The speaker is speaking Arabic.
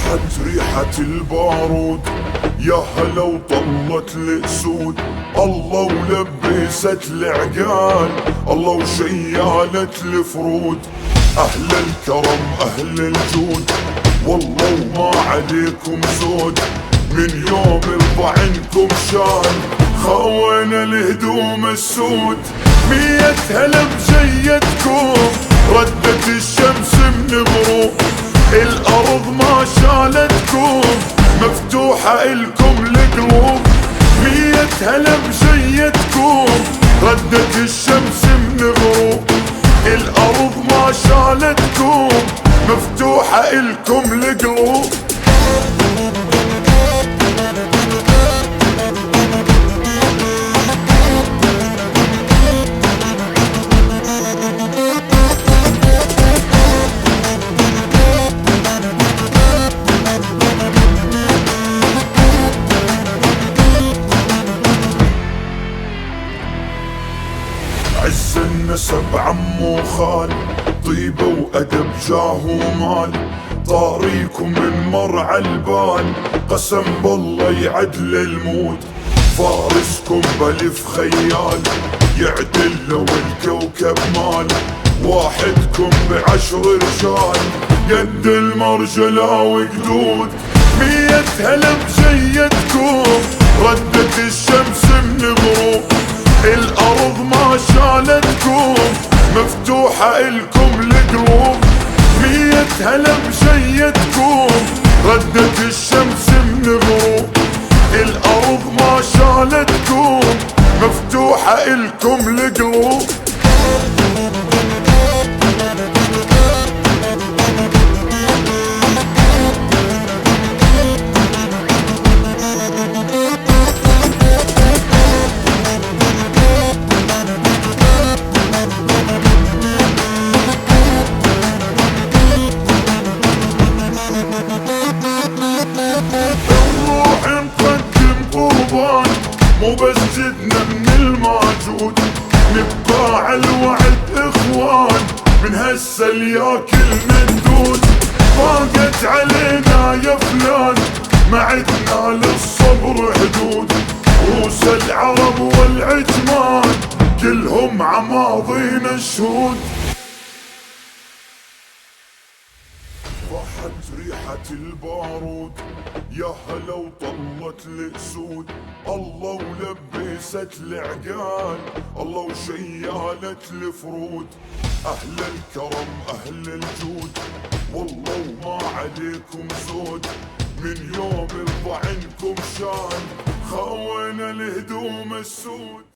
فاحت ريحة البارود، يا هلا وطلت الاسود، الله ولبست العقال، الله وشيالت الفرود. اهل الكرم اهل الجود، والله وما عليكم زود، من يوم الضعنكم شال خوينا الهدوم السود. 100 هلا بجيتكم، ردت الشمس من غروب، الارض ما شالتكم، مفتوحة الكم القلوب. 100 هلا بجيتكم، ردت الشمس من غروب، الارض ما شالتكم، مفتوحة الكم القلوب. عز النسب عم وخال، طيبة وأدب جاه ومال، طاريكم من مرعى البال، قسم بالله يعدل الموت. فارسكم بلف خيال، يعدل لو الكوكب مال، واحدكم ب10 رجال، قد المرجلة وقدود. 100 هلا بجيتكم، ردت الشمس من غروب، الارض ما شالتكم، مفتوحة الكم القلوب. 100 هلا بجيتكم، ردت الشمس من غروب، الارض ما شالتكم، مفتوحة الكم القلوب. مو بس جدنا من الموجود، نبقى على الوعد اخوان، من هسه لياكلنا ندود. ضاقت علينا يا فلان، ما عدنا للصبر حدود، روس العرب والعجمان كلهم عماضينا شهود. فاحت ريحة البارود، يا هلا وطلت الاسود، الله ولبست العقال، الله وشيالت الفرود. اهل الكرم اهل الجود، والله وما عليكم زود، من يوم الضعنكم شال خوينا الهدوم السود.